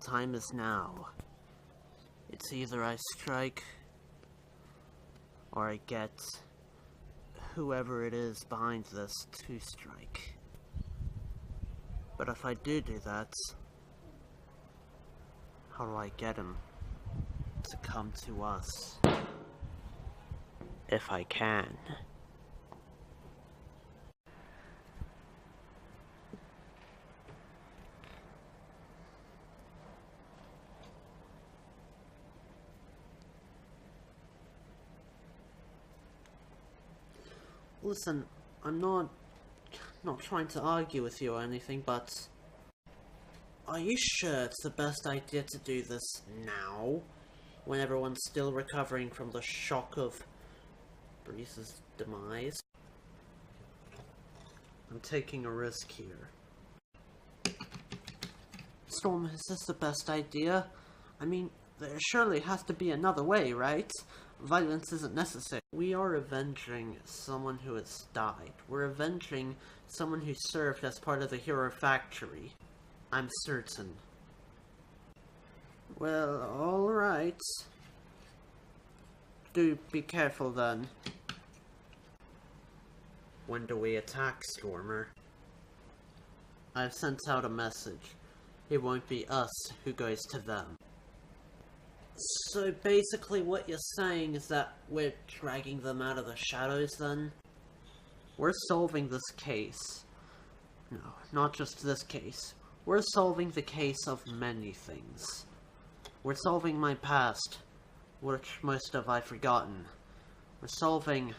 time is now. It's either I strike, or I get whoever it is behind this to strike. But if I do that, how do I get him to come to us? If I can. Listen, I'm not trying to argue with you or anything, but are you sure it's the best idea to do this now, when everyone's still recovering from the shock of Breeze's demise? I'm taking a risk here. Storm, is this the best idea? I mean, there surely has to be another way, right? Violence isn't necessary. We are avenging someone who has died. We're avenging someone who served as part of the Hurrah factory. I'm certain. Well, alright. Do be careful then. When do we attack, Stormer? I've sent out a message. It won't be us who goes to them. So basically what you're saying is that we're dragging them out of the shadows then? We're solving this case. No, not just this case. We're solving the case of many things. We're solving my past, which most of I've forgotten. We're solving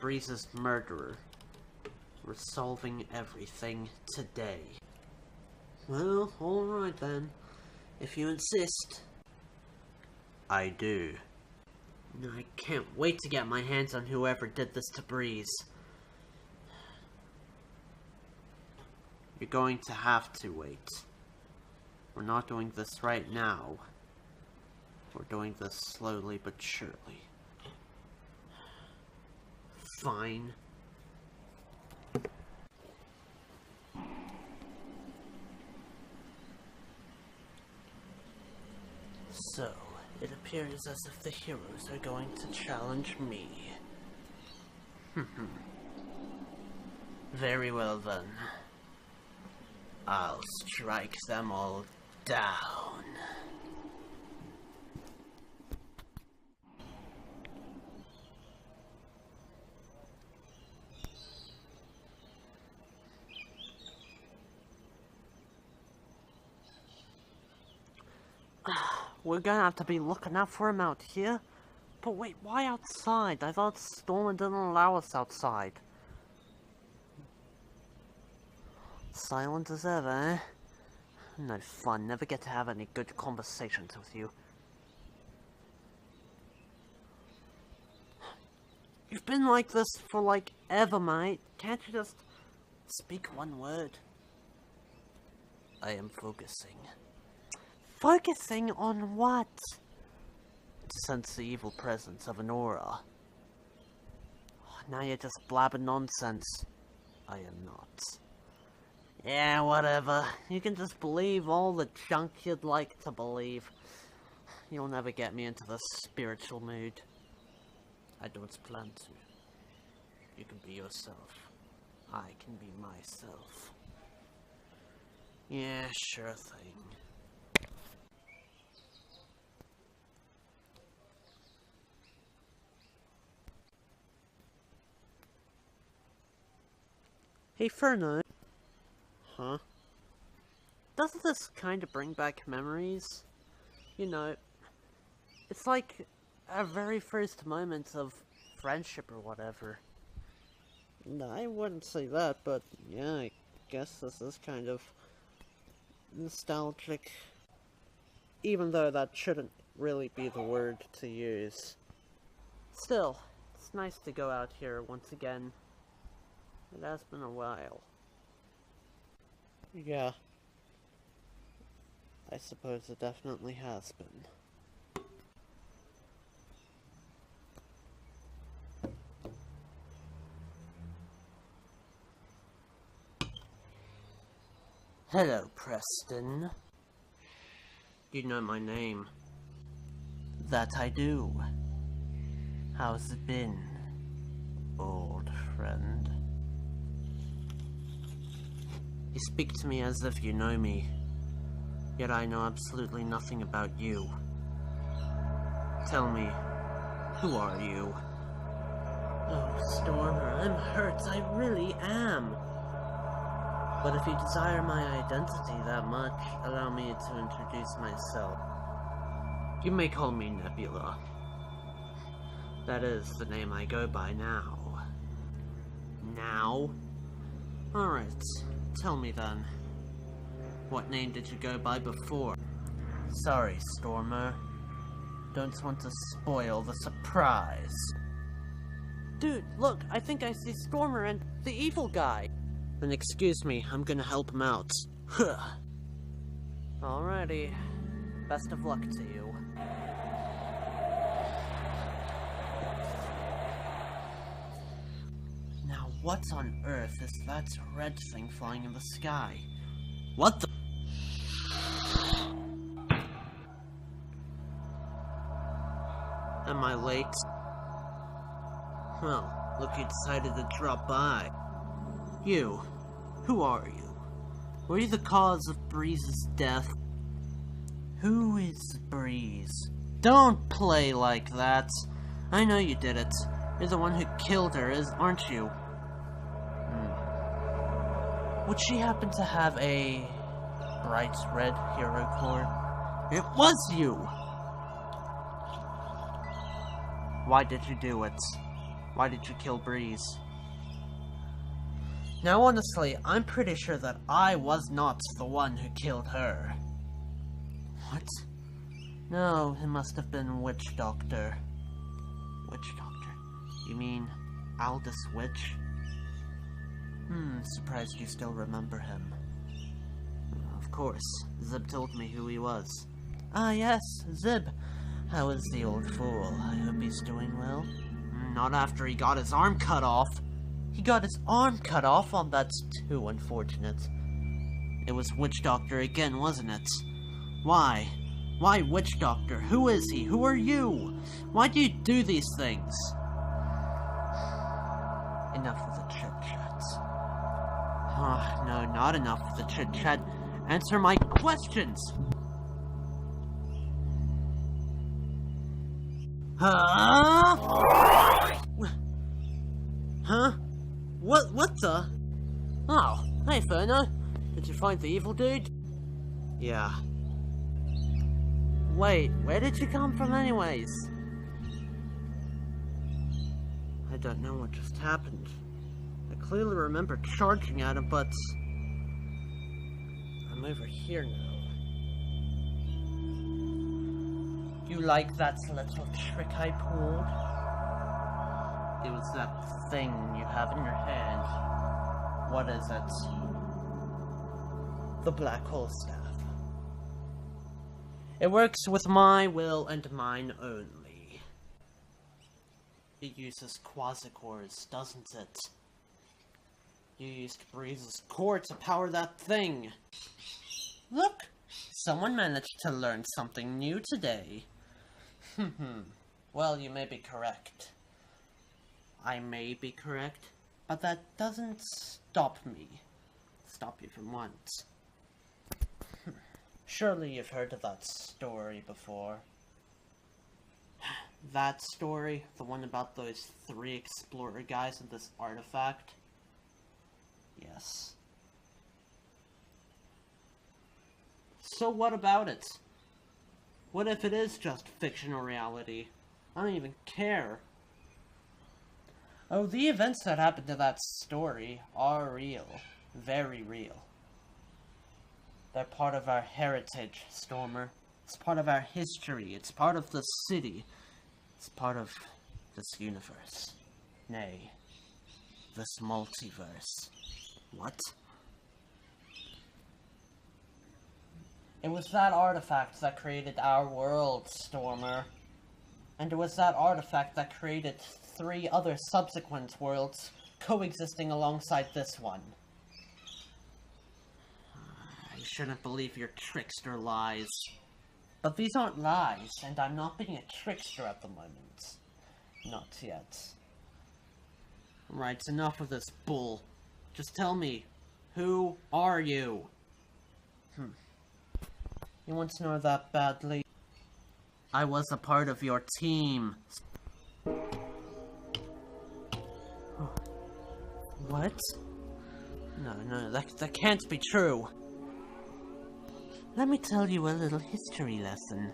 Breeze's murderer. We're solving everything today. Well, alright then. If you insist. I do. I can't wait to get my hands on whoever did this to Breeze. You're going to have to wait. We're not doing this right now. We're doing this slowly but surely. Fine. So, it appears as if the heroes are going to challenge me. Very well then. I'll strike them all down. We're gonna have to be looking out for him out here. But wait, why outside? I thought Storm didn't allow us outside. Silent as ever, eh? No fun, never get to have any good conversations with you. You've been like this for like ever, mate. Can't you just speak one word? I am focusing. Focusing on what? To sense the evil presence of an aura. Now you're just blabbing nonsense. I am not. Yeah, whatever. You can just believe all the junk you'd like to believe. You'll never get me into the spiritual mood. I don't plan to. You can be yourself. I can be myself. Yeah, sure thing. Hey, Ferno. Huh? Doesn't this kind of bring back memories? You know, it's like our very first moment of friendship or whatever. No, I wouldn't say that, but yeah, I guess this is kind of nostalgic. Even though that shouldn't really be the word to use. Still, it's nice to go out here once again. It has been a while. Yeah. I suppose it definitely has been. Hello, Preston. You know my name. That I do. How's it been, old friend? You speak to me as if you know me, yet I know absolutely nothing about you. Tell me, who are you? Oh, Stormer, I'm hurt, I really am. But if you desire my identity that much, allow me to introduce myself. You may call me Nebula. That is the name I go by now. Now? Alright, tell me then. What name did you go by before? Sorry, Stormer. Don't want to spoil the surprise. Dude, look, I think I see Stormer and the evil guy. Then excuse me, I'm gonna help him out. Alrighty. Best of luck to you. Now what on earth is that red thing flying in the sky? What the— Am I late? Well, look, you decided to drop by. You, who are you? Were you the cause of Breeze's death? Who is Breeze? Don't play like that. I know you did it. You're the one who killed her, aren't you? Would she happen to have a bright red hero core? It was you! Why did you do it? Why did you kill Breeze? Now honestly, I'm pretty sure that I was not the one who killed her. What? No, it must have been Witch Doctor. Witch Doctor? You mean Aldous Witch? Surprised you still remember him. Of course, Zib told me who he was. Ah yes, Zib. How is the old fool? I hope he's doing well. Not after he got his arm cut off. He got his arm cut off? Oh, that's too unfortunate. It was Witch Doctor again, wasn't it? Why? Why Witch Doctor? Who is he? Who are you? Why do you do these things? Enough of the chit-chat. No, not enough of the chit-chat. Answer my questions! Huh? Huh? What the? Oh, hey Ferno. Did you find the evil dude? Yeah. Wait, where did you come from anyways? I don't know what just happened. I clearly remember charging at him, but I'm over here now. You like that little trick I pulled? It was that thing you have in your hand. What is it? The black hole staff. It works with my will and mine only. It uses quasi-cores, doesn't it? You used Breeze's core to power that thing. Look! Someone managed to learn something new today. Well, you may be correct. I may be correct, but that doesn't stop me. Stop you from what? Surely you've heard of that story before. That story? The one about those 3 explorer guys and this artifact? Yes. So what about it? What if it is just fictional reality? I don't even care. Oh, the events that happened to that story are real. Very real. They're part of our heritage, Stormer. It's part of our history. It's part of the city. It's part of this universe. Nay, this multiverse. What? It was that artifact that created our world, Stormer. And it was that artifact that created 3 other subsequent worlds coexisting alongside this one. I shouldn't believe your trickster lies. But these aren't lies, and I'm not being a trickster at the moment. Not yet. Right, enough of this bull. Just tell me, who are you? You want to know that badly? I was a part of your team. What? No, that can't be true. Let me tell you a little history lesson.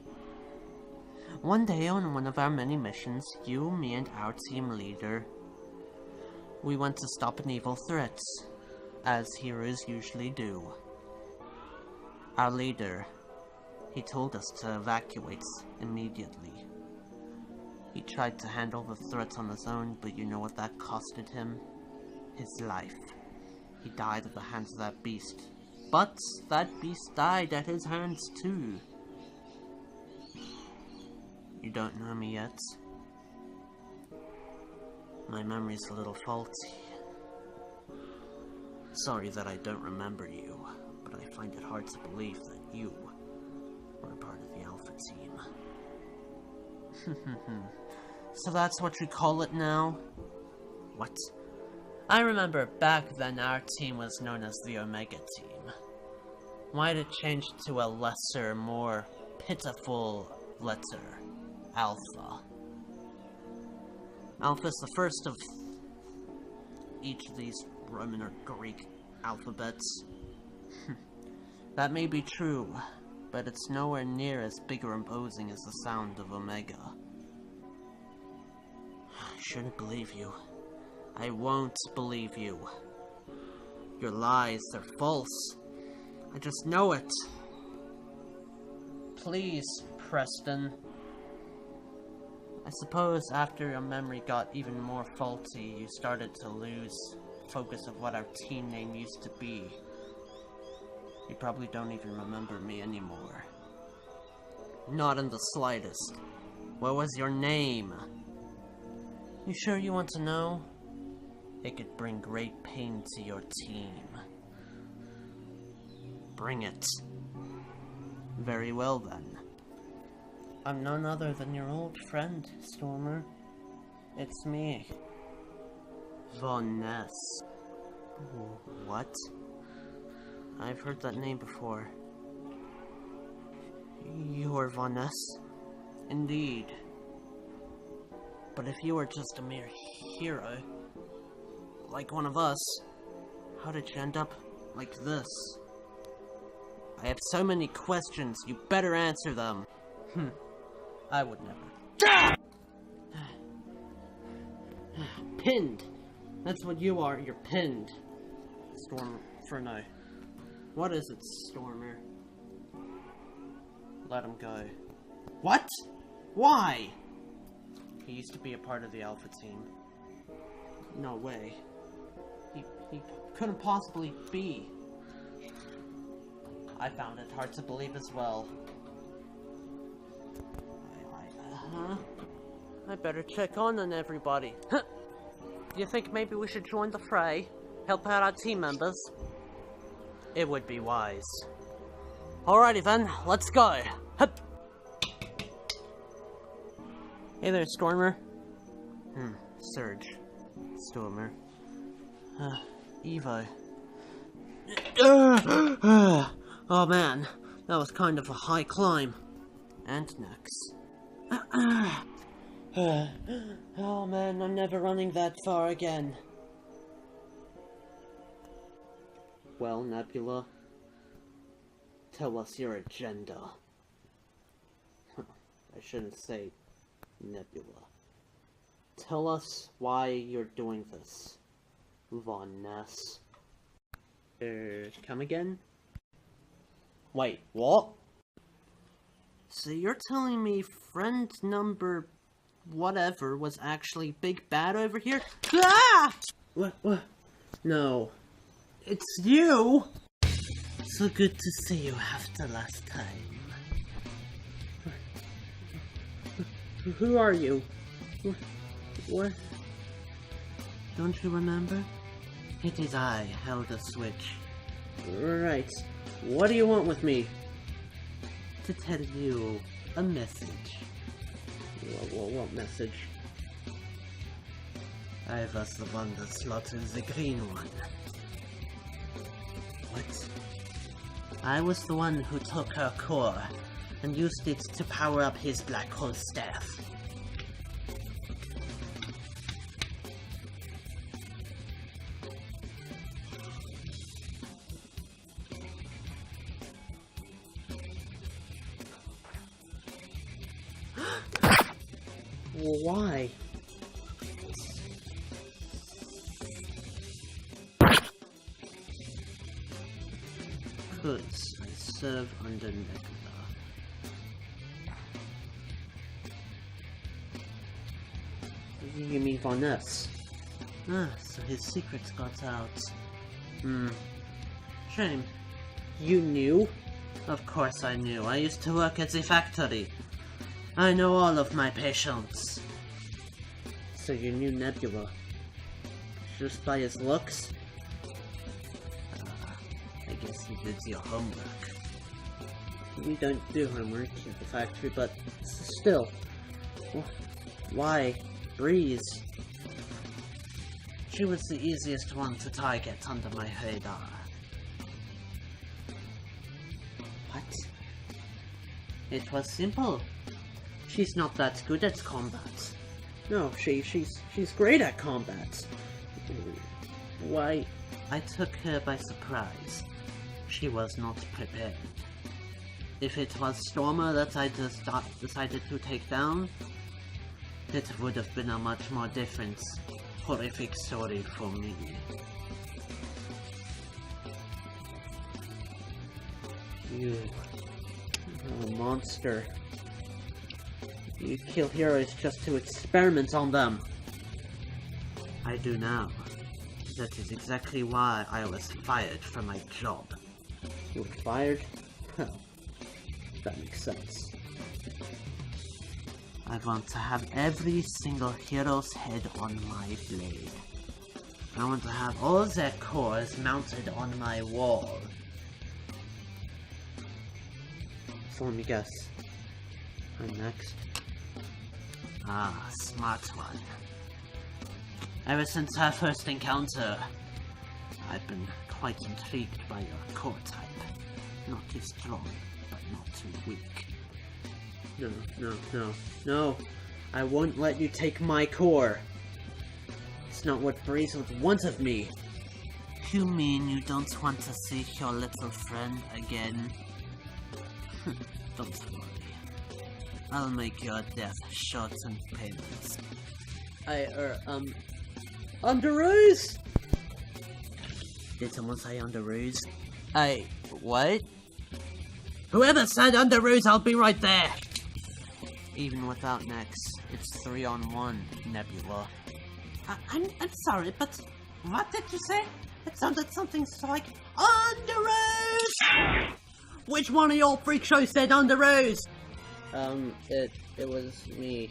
One day on one of our many missions, you, me, and our team leader, we went to stop an evil threat, as heroes usually do. Our leader, he told us to evacuate immediately. He tried to handle the threat on his own, but you know what that costed him? His life. He died at the hands of that beast. But that beast died at his hands too. You don't know me yet? My memory's a little faulty. Sorry that I don't remember you, but I find it hard to believe that you were a part of the Alpha team. So that's what you call it now? What? I remember back then our team was known as the Omega team. Why'd it change to a lesser, more pitiful letter? Alpha. Alpha's the first of each of these Roman or Greek alphabets. That may be true, but it's nowhere near as big or imposing as the sound of Omega. I shouldn't believe you. I won't believe you. Your lies, they're false. I just know it. Please, Preston. I suppose after your memory got even more faulty, you started to lose focus of what our team name used to be. You probably don't even remember me anymore. Not in the slightest. What was your name? You sure you want to know? It could bring great pain to your team. Bring it. Very well then. I'm none other than your old friend, Stormer. It's me. Von Ness. What? I've heard that name before. You're Von Ness? Indeed. But if you were just a mere hero, like one of us, how did you end up like this? I have so many questions, you better answer them. I would never. Pinned! That's what you are, you're pinned. Stormer, for no. What is it, Stormer? Let him go. What? Why? He used to be a part of the Alpha team. No way. He couldn't possibly be. I found it hard to believe as well. I better check on everybody. Do you think maybe we should join the fray? Help out our team members? It would be wise. Alrighty then, let's go. Hup. Hey there, Stormer. Surge. Stormer. Evo. Oh man, that was kind of a high climb. And next. Oh man, I'm never running that far again. Well, Nebula, tell us your agenda. I shouldn't say Nebula. Tell us why you're doing this, Von Ness. Come again? Wait, what? So you're telling me friend number whatever was actually Big Bad over here? Ah! What? No. It's you! So good to see you after last time. Who are you? What? Don't you remember? It is I held the switch. Right. What do you want with me? to tell you a message. What message? I was the one that slaughtered the green one. What? I was the one who took her core and used it to power up his black hole staff. Why? Because I serve under Nebula. You mean Von Ness? Ah, so his secrets got out. Shame. You knew? Of course I knew. I used to work at the factory. I know all of my patients. So you knew Nebula? Just by his looks? I guess you did your homework. We don't do homework at the factory, but still. Why? Breeze. She was the easiest one to target under my radar. What? It was simple. She's not that good at combat. No, she's great at combat. Why? I took her by surprise. She was not prepared. If it was Stormer that I just decided to take down, it would have been a much more different, horrific story for me. You are a monster. You kill heroes just to experiment on them. I do now. That is exactly why I was fired from my job. You were fired? Well, that makes sense. I want to have every single hero's head on my blade. I want to have all their cores mounted on my wall. So let me guess. I'm next. Ah, smart one. Ever since our first encounter, I've been quite intrigued by your core type. Not too strong, but not too weak. No. I won't let you take my core. It's not what Breeze would want of me. You mean you don't want to see your little friend again? Don't worry. I'll make your death short and painless. Underoos? Did someone say Underoos? What? Whoever said Underoos, I'll be right there! Even without Nex, it's 3-on-1, Nebula. I'm sorry, but what did you say? It sounded something like Underoos! Which one of your freak shows said Underoos? It was me.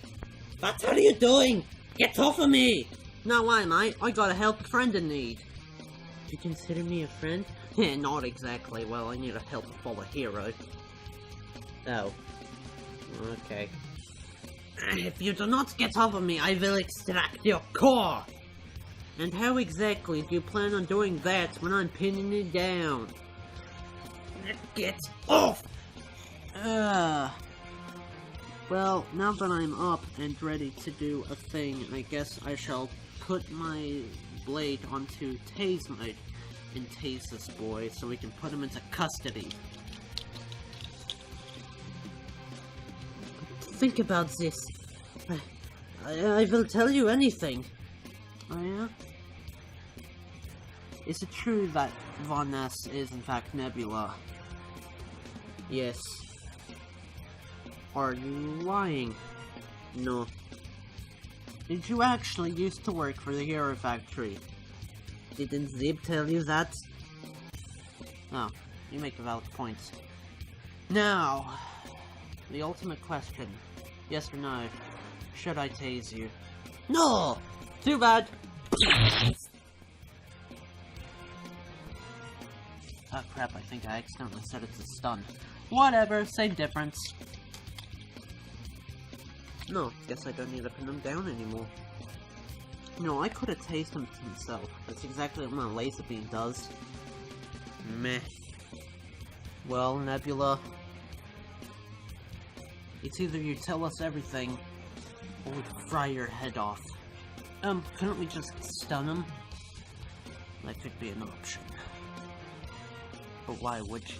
What are you doing? Get off of me! No way, mate. I gotta help a friend in need. Do you consider me a friend? Yeah, not exactly. Well, I need a help to follow a hero. Oh. Okay. If you do not get off of me, I will extract your core! And how exactly do you plan on doing that when I'm pinning you down? Get off! Well, now that I'm up and ready to do a thing, I guess I shall put my blade onto Tase mode and tase this boy so we can put him into custody. Think about this. I will tell you anything. Oh yeah? Is it true that Von Ness is in fact Nebula? Yes. Are you lying? No. Did you actually used to work for the Hero Factory? Didn't Zib tell you that? Oh, you make a valid point. Now, the ultimate question. Yes or no? Should I tase you? No! Too bad! Oh crap, I think I accidentally set it to stun. Whatever, same difference. No, guess I don't need to pin him down anymore. No, I could have tased him to himself. That's exactly what my laser beam does. Meh. Well, Nebula, it's either you tell us everything, or we fry your head off. Couldn't we just stun him? That could be an option. But why would you?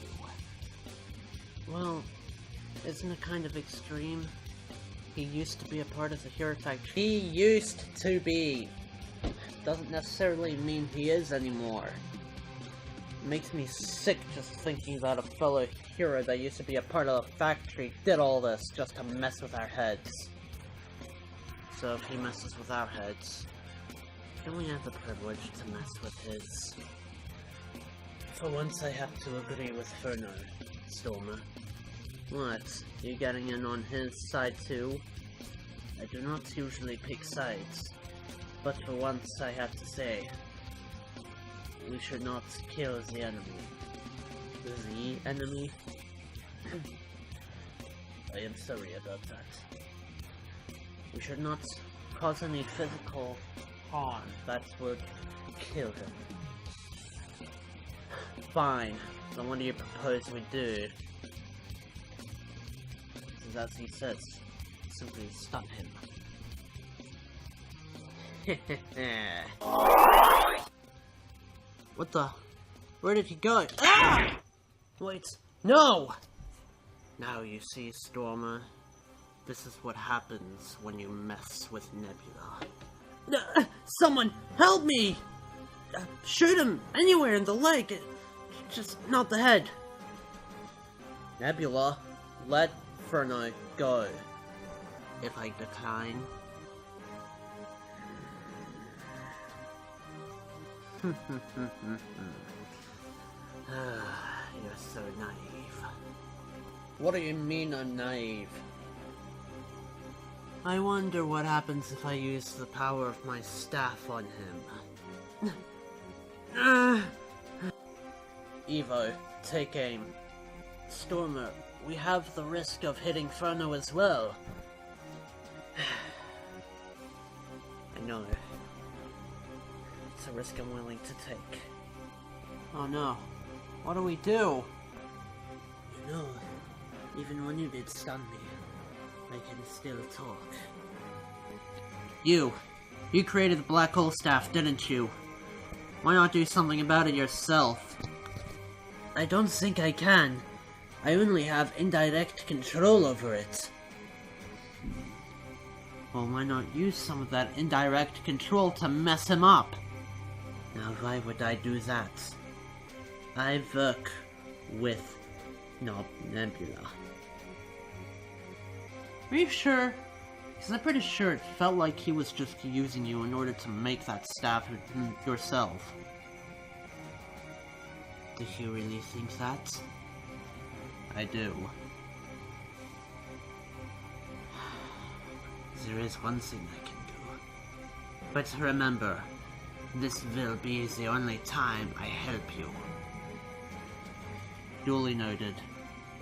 Well, isn't it kind of extreme? He used to be a part of the Hurrah factory. He used to be! Doesn't necessarily mean he is anymore. It makes me sick just thinking about a fellow hero that used to be a part of the factory did all this just to mess with our heads. So if he messes with our heads, then we have the privilege to mess with his. For once I have to agree with Hurrah, Stormer. What? You getting in on his side too? I do not usually pick sides, but for once I have to say, we should not kill the enemy. The enemy? I am sorry about that. We should not cause any physical harm that would kill him. Fine, then what do you propose we do? As he says, simply stun him. What the? Where did he go? Ah! Wait, no! Now you see, Stormer, this is what happens when you mess with Nebula. Someone, help me! Shoot him anywhere in the leg, just not the head. Nebula, let Hurrah go. If I decline... You're so naive. What do you mean I'm naive? I wonder what happens if I use the power of my staff on him. Evo, take aim. Stormer, we have the risk of hitting Hurrah as well. I know. It's a risk I'm willing to take. Oh no. What do we do? You know, even when you did stun me, I can still talk. You created the black hole staff, didn't you? Why not do something about it yourself? I don't think I can. I only have indirect control over it. Well, why not use some of that indirect control to mess him up? Now, why would I do that? I work with Nebula. Are you sure? Because I'm pretty sure it felt like he was just using you in order to make that staff yourself. Do you really think that? I do. There is one thing I can do. But remember, this will be the only time I help you. Duly noted.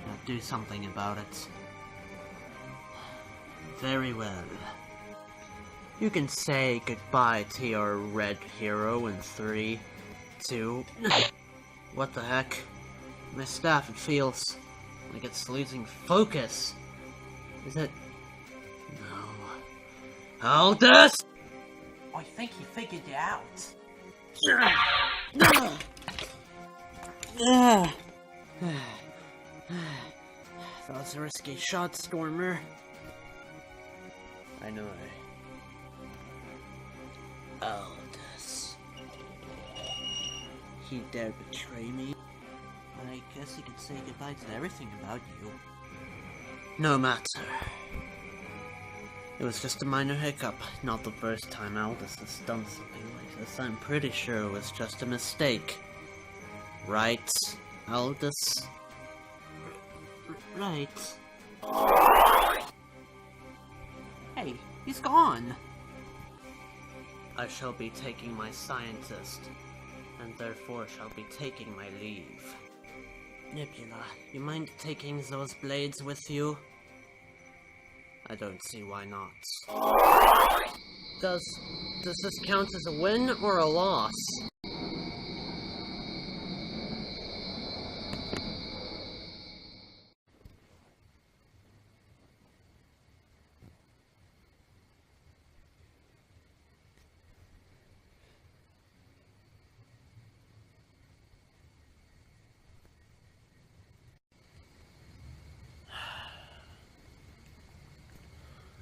Now do something about it. Very well. You can say goodbye to your red hero in 3, 2... What the heck? My staff, it feels like it's losing focus. Is it? No. Aldous! I think he figured it out. That was a risky shot, Stormer. I know. Aldous. He dared betray me. I guess he could say goodbye to everything about you. No matter. It was just a minor hiccup, not the first time Aldous has done something like this. I'm pretty sure it was just a mistake. Right, Aldous? Right. Hey, he's gone! I shall be taking my scientist, and therefore shall be taking my leave. Nebula, you mind taking those blades with you? I don't see why not. Does this count as a win or a loss?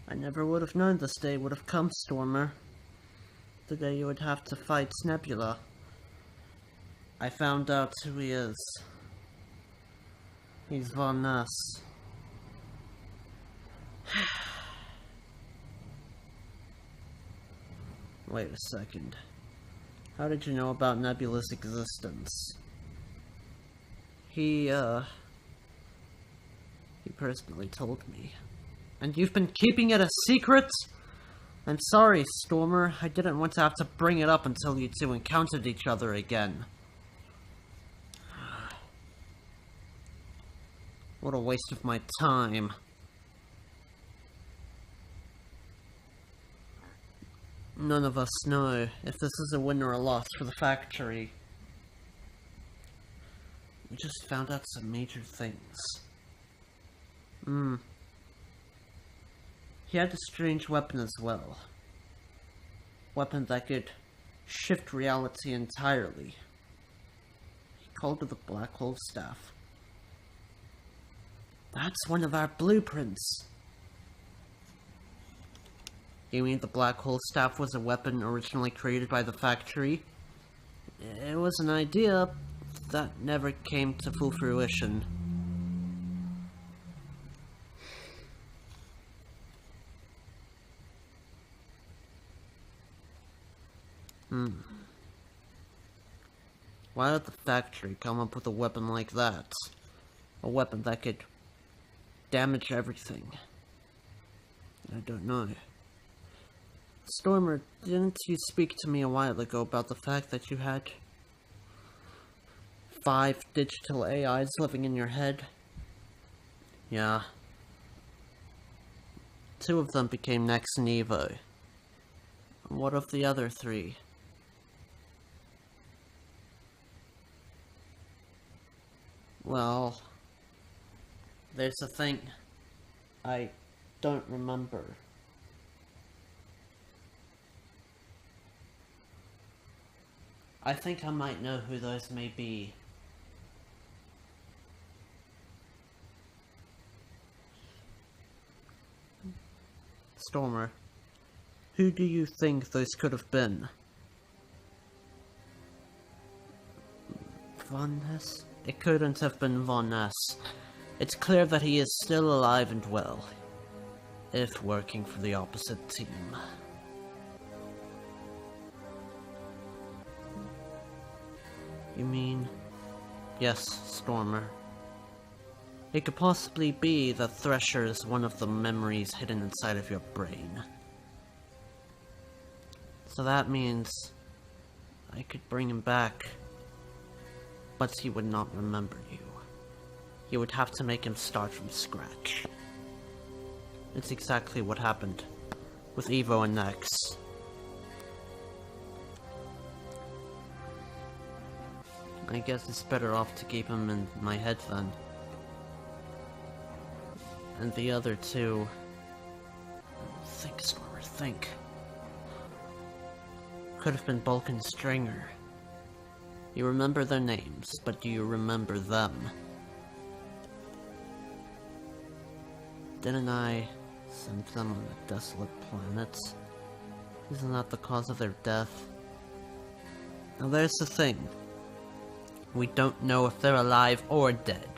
I never would have known this day would have come, Stormer. The day you would have to fight Nebula. I found out who he is. He's Von Ness. Wait a second. How did you know about Nebula's existence? He personally told me. And you've been keeping it a secret? I'm sorry, Stormer. I didn't want to have to bring it up until you two encountered each other again. What a waste of my time. None of us know if this is a win or a loss for the factory. We just found out some major things. He had a strange weapon as well. Weapon that could shift reality entirely. He called it the Black Hole Staff. That's one of our blueprints. You mean the Black Hole Staff was a weapon originally created by the factory? It was an idea that never came to full fruition. Why did the factory come up with a weapon like that? A weapon that could damage everything? I don't know. Stormer, didn't you speak to me a while ago about the fact that you had 5 digital AIs living in your head? Yeah. 2 of them became Nex and Evo. What of the other 3? Well, there's a thing. I don't remember. I think I might know who those may be. Stormer, who do you think those could have been? Von Ness? It couldn't have been Von Ness. It's clear that he is still alive and well, if working for the opposite team. You mean... Yes, Stormer. It could possibly be that Thresher is one of the memories hidden inside of your brain. So that means I could bring him back, but he would not remember you. You would have to make him start from scratch. It's exactly what happened with Evo and Nex. I guess it's better off to keep him in my head then. And the other 2... Think, Stormer, think. Could have been Bulk and Stringer. You remember their names, but do you remember them? Didn't I send them on a desolate planet? Isn't that the cause of their death? Now there's the thing. We don't know if they're alive or dead.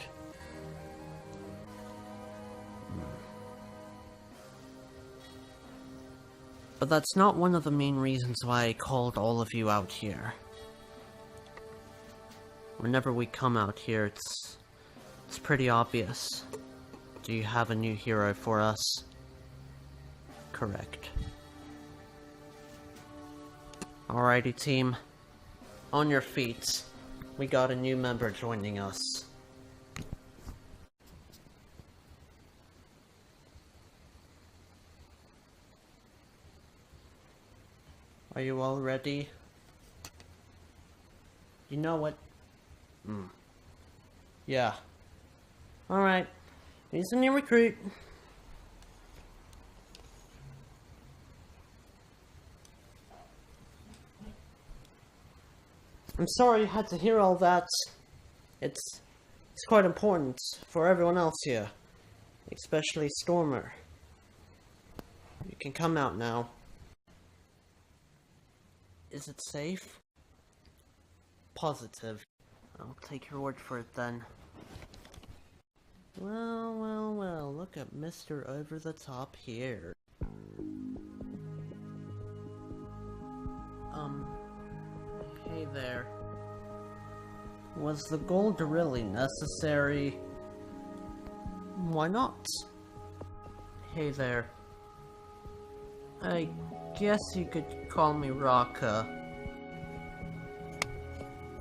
But that's not one of the main reasons why I called all of you out here. Whenever we come out here, it's pretty obvious. Do you have a new hero for us? Correct. Alrighty, team. On your feet. We got a new member joining us. Are you all ready? You know what? Yeah. Alright. He's a new recruit. I'm sorry you had to hear all that. It's quite important for everyone else here. Especially Stormer. You can come out now. Is it safe? Positive. I'll take your word for it then. Well, look at Mr. Over the Top here. Hey there. Was the gold really necessary? Why not? Hey there. I guess you could call me Rocka.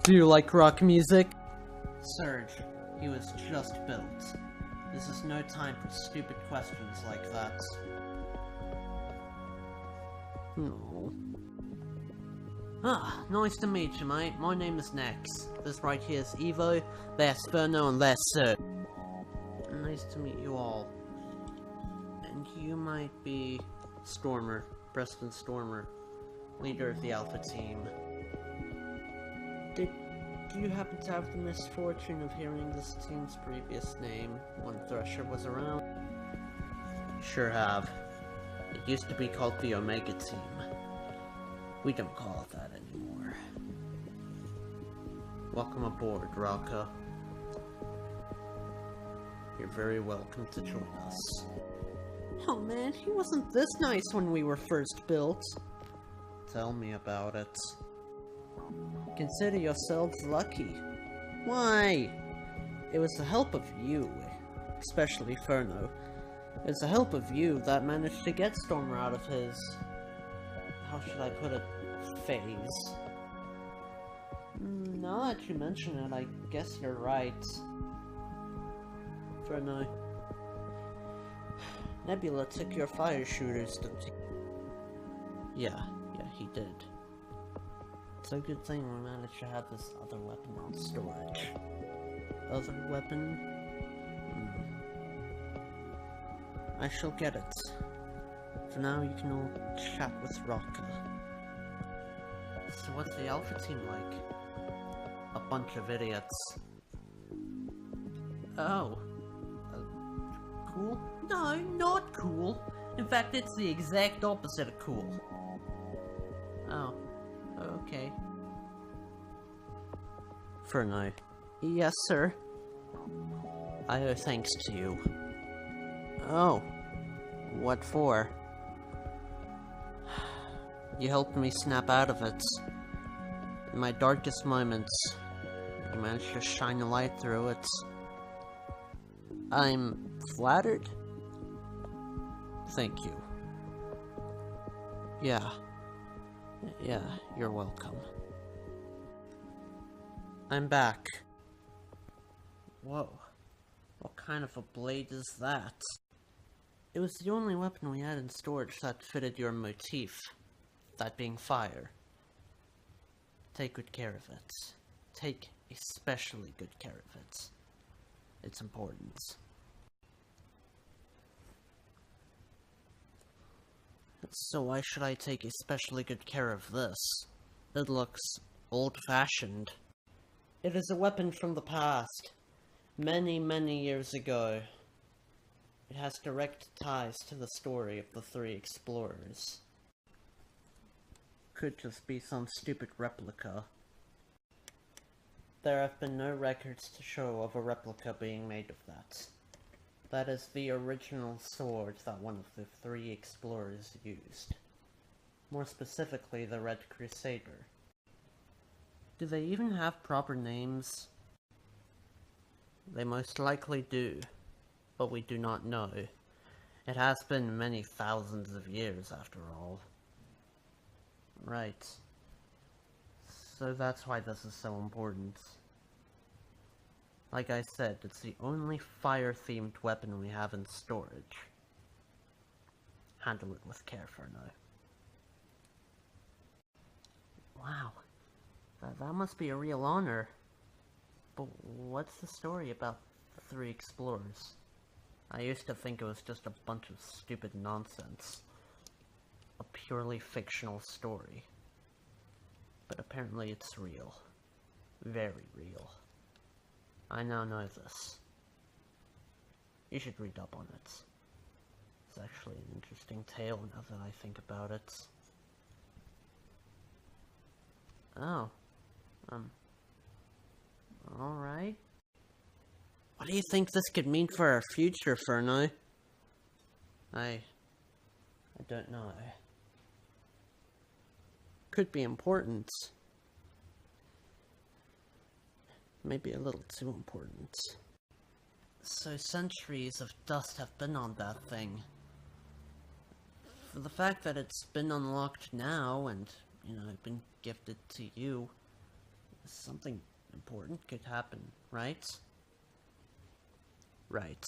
Do you like rock music? Surge, he was just built. This is no time for stupid questions like that. No. Ah, nice to meet you, mate. My name is Nex. This right here is Evo, that's Ferno, and that's Sir. Nice to meet you all. And you might be Stormer, Preston Stormer, leader of the Alpha team. Do you happen to have the misfortune of hearing this team's previous name when Thresher was around? Sure have. It used to be called the Omega Team. We don't call it that anymore. Welcome aboard, Raka. You're very welcome to join us. Oh man, he wasn't this nice when we were first built. Tell me about it. Consider yourselves lucky. Why? It was the help of you, especially Ferno. It's the help of you that managed to get Stormer out of his... how should I put it? Phase. Now that you mention it, I guess you're right. Ferno. Nebula took your fire shooters to... Yeah, he did. It's a good thing we managed to have this other weapon on storage. Other weapon? I shall get it. For now, you can all chat with Rocka. So what's the Alpha team like? A bunch of idiots. Oh. Cool? No, not cool. In fact, it's the exact opposite of cool. Oh. Okay. Ferno. Yes, sir. I owe thanks to you. Oh. What for? You helped me snap out of it. In my darkest moments, you managed to shine a light through it. I'm flattered? Thank you. Yeah, you're welcome. I'm back. Whoa. What kind of a blade is that? It was the only weapon we had in storage that fitted your motif. That being fire. Take good care of it. Take especially good care of it. It's important. So why should I take especially good care of this? It looks old-fashioned. It is a weapon from the past. Many, many years ago. It has direct ties to the story of the three explorers. Could just be some stupid replica. There have been no records to show of a replica being made of that. That is the original sword that one of the three explorers used. More specifically, the Red Crusader. Do they even have proper names? They most likely do, but we do not know. It has been many thousands of years after all. Right. So that's why this is so important. Like I said, it's the only fire-themed weapon we have in storage. Handle it with care for now. Wow. That must be a real honor. But what's the story about the three explorers? I used to think it was just a bunch of stupid nonsense. A purely fictional story. But apparently it's real. Very real. I now know this. You should read up on it. It's actually an interesting tale now that I think about it. Oh. Alright. What do you think this could mean for our future, Furno? I don't know. Could be important. Maybe a little too important. So centuries of dust have been on that thing. For the fact that it's been unlocked now and, been gifted to you, something important could happen, right? Right.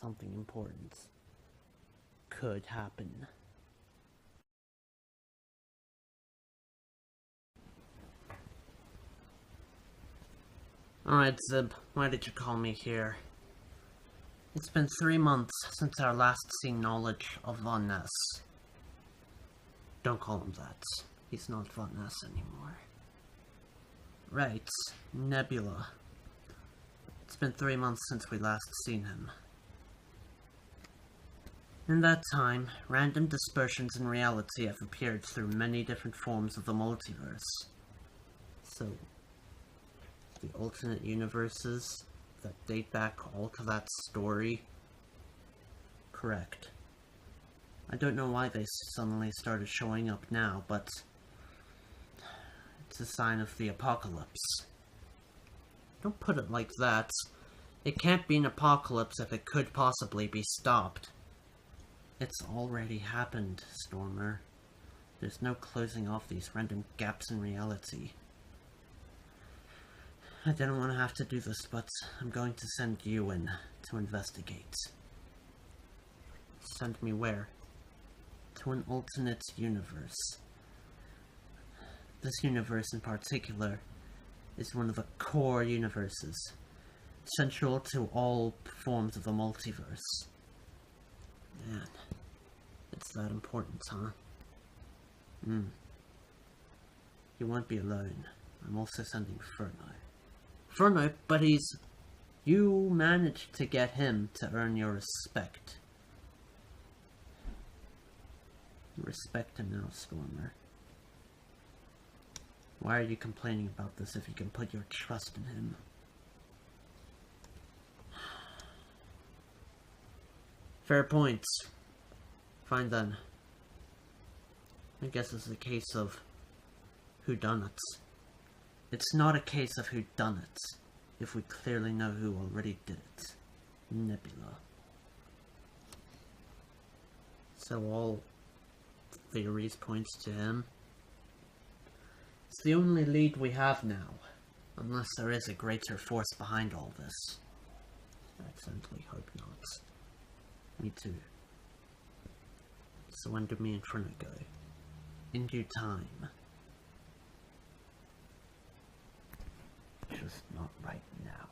Something important could happen. Alright, Zib, why did you call me here? It's been 3 months since our last seen knowledge of Von Ness. Don't call him that. He's not Von Ness anymore. Right, Nebula. It's been 3 months since we last seen him. In that time, random dispersions in reality have appeared through many different forms of the multiverse. So, the alternate universes that date back all to that story? Correct. I don't know why they suddenly started showing up now, but it's a sign of the apocalypse. Don't put it like that. It can't be an apocalypse if it could possibly be stopped. It's already happened, Stormer. There's no closing off these random gaps in reality. I didn't want to have to do this, but I'm going to send you in to investigate. Send me where? To an alternate universe. This universe in particular is one of the core universes, central to all forms of the multiverse. Man, it's that important, huh? You won't be alone. I'm also sending Furno. Furno, but you managed to get him to earn your respect. Respect him now, Stormer. Why are you complaining about this if you can put your trust in him? Fair points. Fine then. I guess it's a case of whodunit. It's not a case of whodunit, if we clearly know who already did it. Nebula. So all theories points to him. It's the only lead we have now, unless there is a greater force behind all this. I certainly hope not. Me too. So when do me and Furno go? In due time. Just not right now.